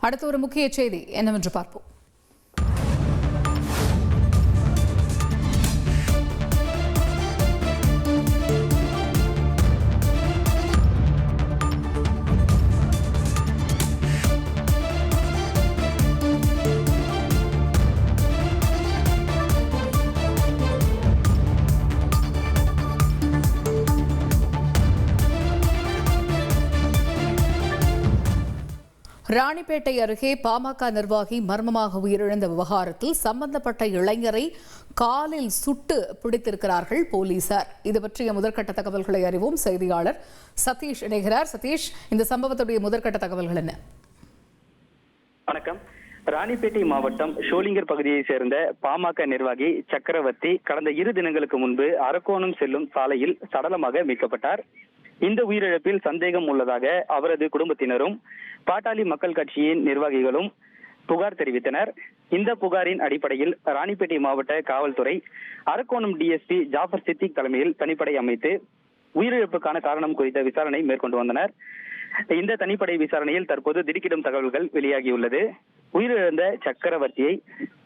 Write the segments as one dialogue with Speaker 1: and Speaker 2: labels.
Speaker 1: அடுத்த ஒரு முக்கிய செய்தி என்னவென்று பார்ப்போம். ராணிப்பேட்டை அருகே பாமக நிர்வாகி மர்மமாக உயிரிழந்த விவகாரத்தில் சம்பந்தப்பட்ட இளைஞரை காலில் சுட்டு பிடித்திருக்கிறார்கள் போலீசார். இது பற்றிய முதற்கட்ட தகவல்களை அறிவோம். செய்தியாளர் சதீஷ் இணைகிறார். சதீஷ், இந்த சம்பவத்துடைய முதற்கட்ட தகவல்கள் என்ன?
Speaker 2: வணக்கம். ராணிப்பேட்டை மாவட்டம் ஷோலிங்கர் பகுதியை சேர்ந்த பாமக நிர்வாகி சக்கரவர்த்தி கடந்த 2 தினங்களுக்கு முன்பு அரக்கோணம் செல்லும் சாலையில் சடலமாக மீட்கப்பட்டார். இந்த உயிரிழப்பில் சந்தேகம் உள்ளதாக அவரது குடும்பத்தினரும் பாட்டாளி மக்கள் கட்சியின் நிர்வாகிகளும் புகார் தெரிவித்தனர். இந்த புகாரின் அடிப்படையில் ராணிப்பேட்டை மாவட்ட காவல்துறை அரக்கோணம் டிஎஸ்பி ஜாஃபர் சித்திக் தலைமையில் தனிப்படை அமைத்து உயிரிழப்புக்கான காரணம் குறித்த விசாரணை மேற்கொண்டு வந்தனர். இந்த தனிப்படை விசாரணையில் தற்போது திடுக்கிடும் தகவல்கள் வெளியாகியுள்ளது. உயிரிழந்த சக்கரவர்த்தியை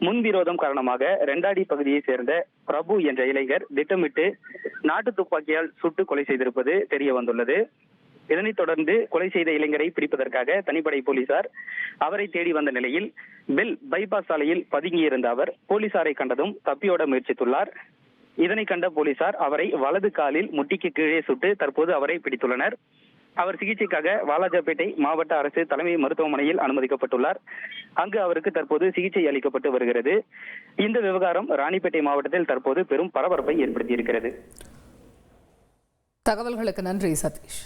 Speaker 2: முன்விரோதம் காரணமாக ரெண்டாடி பகுதியை சேர்ந்த பிரபு என்ற இளைஞர் திட்டமிட்டு நாட்டு துப்பாக்கியால் சுட்டு கொலை செய்திருப்பது தெரிய வந்துள்ளது. இதனைத் தொடர்ந்து கொலை செய்த இளைஞரை பிடிப்பதற்காக தனிப்படை போலீசார் அவரை தேடி வந்த நிலையில் பெல் பைபாஸ் சாலையில் பதுங்கியிருந்த அவர் போலீசாரை கண்டதும் தப்பியோட முயற்சித்துள்ளார். இதனை கண்ட போலீசார் அவரை வலது காலில் முட்டிக்கு கீழே சுட்டு தற்போது அவரை பிடித்துள்ளனர். அவர் சிகிச்சைக்காக வாலாஜாபேட்டை மாவட்ட அரசு தலைமை மருத்துவமனையில் அனுமதிக்கப்பட்டுள்ளார். அங்கு அவருக்கு தற்போது சிகிச்சை அளிக்கப்பட்டு வருகிறது. இந்த விவகாரம் ராணிப்பேட்டை மாவட்டத்தில் தற்போது பெரும் பரபரப்பை ஏற்படுத்தியிருக்கிறது.
Speaker 1: தகவல்களுக்கு நன்றி சதீஷ்.